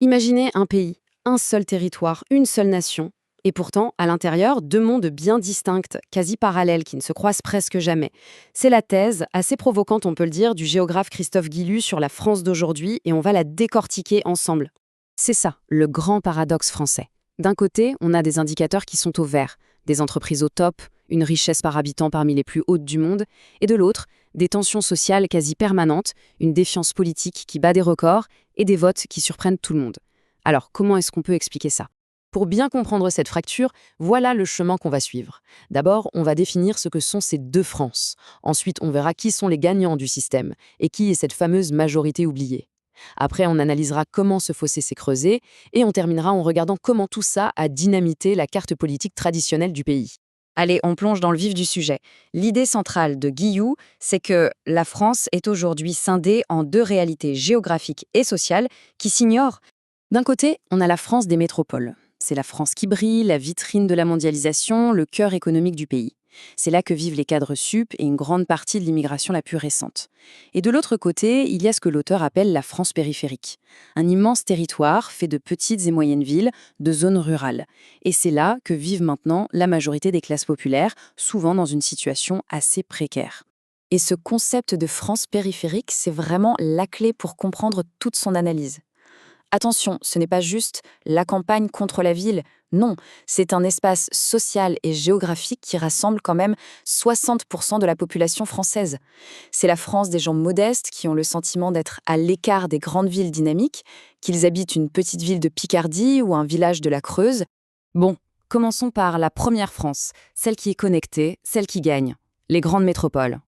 Imaginez un pays, un seul territoire, une seule nation, et pourtant, à l'intérieur, deux mondes bien distincts, quasi parallèles, qui ne se croisent presque jamais. C'est la thèse, assez provocante on peut le dire, du géographe Christophe Guilluy sur la France d'aujourd'hui, et on va la décortiquer ensemble. C'est ça, le grand paradoxe français. D'un côté, on a des indicateurs qui sont au vert, des entreprises au top, une richesse par habitant parmi les plus hautes du monde, et de l'autre, des tensions sociales quasi permanentes, une défiance politique qui bat des records, et des votes qui surprennent tout le monde. Alors, comment est-ce qu'on peut expliquer ça? Pour bien comprendre cette fracture, voilà le chemin qu'on va suivre. D'abord, on va définir ce que sont ces deux France. Ensuite, on verra qui sont les gagnants du système et qui est cette fameuse majorité oubliée. Après, on analysera comment ce fossé s'est creusé et on terminera en regardant comment tout ça a dynamité la carte politique traditionnelle du pays. Allez, on plonge dans le vif du sujet. L'idée centrale de Guilloux, c'est que la France est aujourd'hui scindée en deux réalités géographiques et sociales qui s'ignorent. D'un côté, on a la France des métropoles. C'est la France qui brille, la vitrine de la mondialisation, le cœur économique du pays. C'est là que vivent les cadres sup et une grande partie de l'immigration la plus récente. Et de l'autre côté, il y a ce que l'auteur appelle la France périphérique. Un immense territoire fait de petites et moyennes villes, de zones rurales. Et c'est là que vivent maintenant la majorité des classes populaires, souvent dans une situation assez précaire. Et ce concept de France périphérique, c'est vraiment la clé pour comprendre toute son analyse. Attention, ce n'est pas juste la campagne contre la ville, non, c'est un espace social et géographique qui rassemble quand même 60% de la population française. C'est la France des gens modestes qui ont le sentiment d'être à l'écart des grandes villes dynamiques, qu'ils habitent une petite ville de Picardie ou un village de la Creuse. Bon, commençons par la première France, celle qui est connectée, celle qui gagne, les grandes métropoles.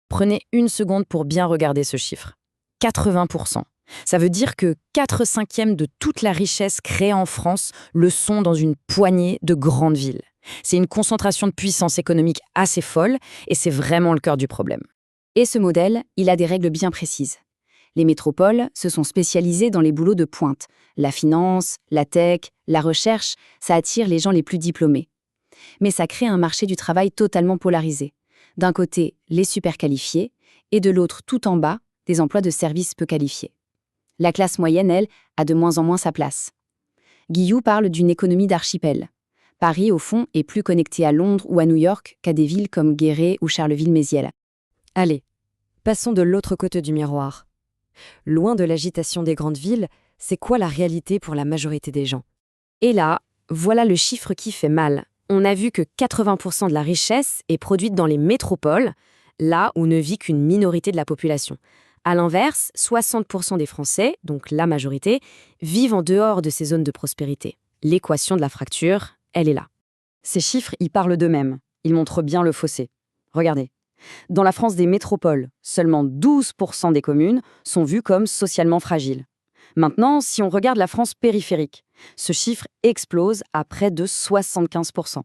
Prenez une seconde pour bien regarder ce chiffre. 80%. Ça veut dire que 4/5 de toute la richesse créée en France le sont dans une poignée de grandes villes. C'est une concentration de puissance économique assez folle et c'est vraiment le cœur du problème. Et ce modèle, il a des règles bien précises. Les métropoles se sont spécialisées dans les boulots de pointe. La finance, la tech, la recherche, ça attire les gens les plus diplômés. Mais ça crée un marché du travail totalement polarisé. D'un côté, les super qualifiés et de l'autre, tout en bas, des emplois de services peu qualifiés. La classe moyenne, elle, a de moins en moins sa place. Guilloux parle d'une économie d'archipel. Paris, au fond, est plus connecté à Londres ou à New York qu'à des villes comme Guéret ou Charleville-Mézières. Allez, passons de l'autre côté du miroir. Loin de l'agitation des grandes villes, c'est quoi la réalité pour la majorité des gens? Et là, voilà le chiffre qui fait mal. On a vu que 80% de la richesse est produite dans les métropoles, là où ne vit qu'une minorité de la population. À l'inverse, 60% des Français, donc la majorité, vivent en dehors de ces zones de prospérité. L'équation de la fracture, elle est là. Ces chiffres y parlent d'eux-mêmes. Ils montrent bien le fossé. Regardez. Dans la France des métropoles, seulement 12% des communes sont vues comme socialement fragiles. Maintenant, si on regarde la France périphérique, ce chiffre explose à près de 75%.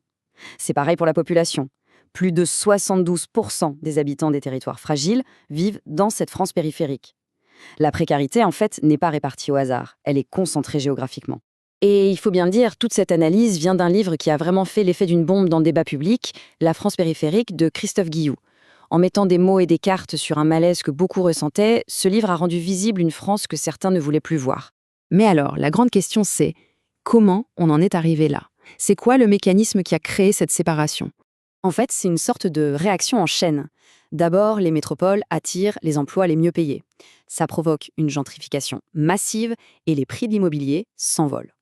C'est pareil pour la population. Plus de 72% des habitants des territoires fragiles vivent dans cette France périphérique. La précarité, en fait, n'est pas répartie au hasard, elle est concentrée géographiquement. Et il faut bien le dire, toute cette analyse vient d'un livre qui a vraiment fait l'effet d'une bombe dans le débat public, La France périphérique de Christophe Guilloux. En mettant des mots et des cartes sur un malaise que beaucoup ressentaient, ce livre a rendu visible une France que certains ne voulaient plus voir. Mais alors, la grande question c'est, comment on en est arrivé là? C'est quoi le mécanisme qui a créé cette séparation? En fait, c'est une sorte de réaction en chaîne. D'abord, les métropoles attirent les emplois les mieux payés. Ça provoque une gentrification massive et les prix de l'immobilier s'envolent.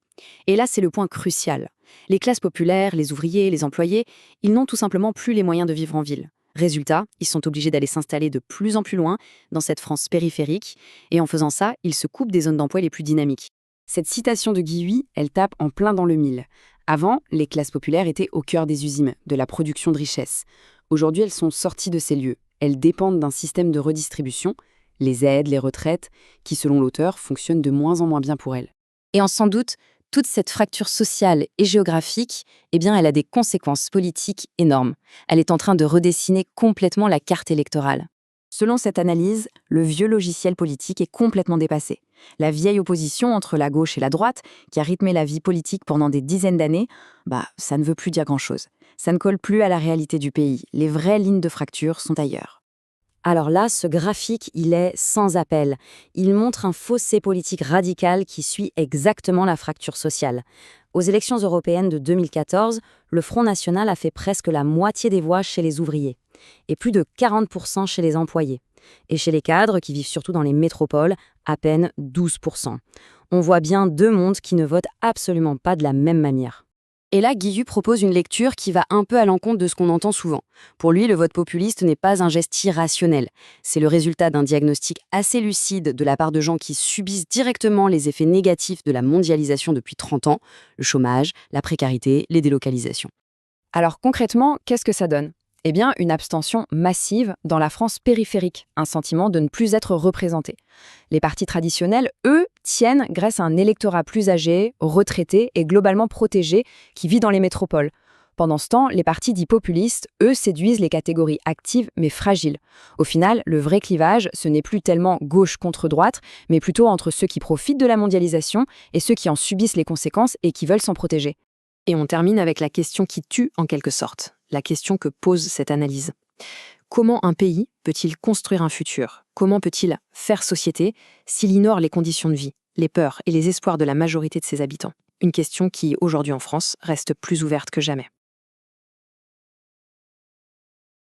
Et là, c'est le point crucial. Les classes populaires, les ouvriers, les employés, ils n'ont tout simplement plus les moyens de vivre en ville. Résultat, ils sont obligés d'aller s'installer de plus en plus loin dans cette France périphérique, et en faisant ça, ils se coupent des zones d'emploi les plus dynamiques. Cette citation de Guilluy, elle tape en plein dans le mille. Avant, les classes populaires étaient au cœur des usines, de la production de richesses. Aujourd'hui, elles sont sorties de ces lieux. Elles dépendent d'un système de redistribution, les aides, les retraites, qui, selon l'auteur, fonctionnent de moins en moins bien pour elles. Et en sans doute, toute cette fracture sociale et géographique, eh bien, elle a des conséquences politiques énormes. Elle est en train de redessiner complètement la carte électorale. Selon cette analyse, le vieux logiciel politique est complètement dépassé. La vieille opposition entre la gauche et la droite, qui a rythmé la vie politique pendant des dizaines d'années, ça ne veut plus dire grand-chose. Ça ne colle plus à la réalité du pays. Les vraies lignes de fracture sont ailleurs. Alors là, ce graphique, il est sans appel. Il montre un fossé politique radical qui suit exactement la fracture sociale. Aux élections européennes de 2014, le Front National a fait presque la moitié des voix chez les ouvriers et plus de 40% chez les employés. Et chez les cadres, qui vivent surtout dans les métropoles, à peine 12%. On voit bien deux mondes qui ne votent absolument pas de la même manière. Et là, Guillu propose une lecture qui va un peu à l'encontre de ce qu'on entend souvent. Pour lui, le vote populiste n'est pas un geste irrationnel. C'est le résultat d'un diagnostic assez lucide de la part de gens qui subissent directement les effets négatifs de la mondialisation depuis 30 ans, le chômage, la précarité, les délocalisations. Alors concrètement, qu'est-ce que ça donne? Eh bien, une abstention massive dans la France périphérique, un sentiment de ne plus être représenté. Les partis traditionnels, eux, tiennent grâce à un électorat plus âgé, retraité et globalement protégé qui vit dans les métropoles. Pendant ce temps, les partis dits populistes, eux, séduisent les catégories actives mais fragiles. Au final, le vrai clivage, ce n'est plus tellement gauche contre droite, mais plutôt entre ceux qui profitent de la mondialisation et ceux qui en subissent les conséquences et qui veulent s'en protéger. Et on termine avec la question qui tue en quelque sorte, la question que pose cette analyse. Comment un pays peut-il construire un futur? Comment peut-il faire société s'il ignore les conditions de vie, les peurs et les espoirs de la majorité de ses habitants? Une question qui, aujourd'hui en France, reste plus ouverte que jamais.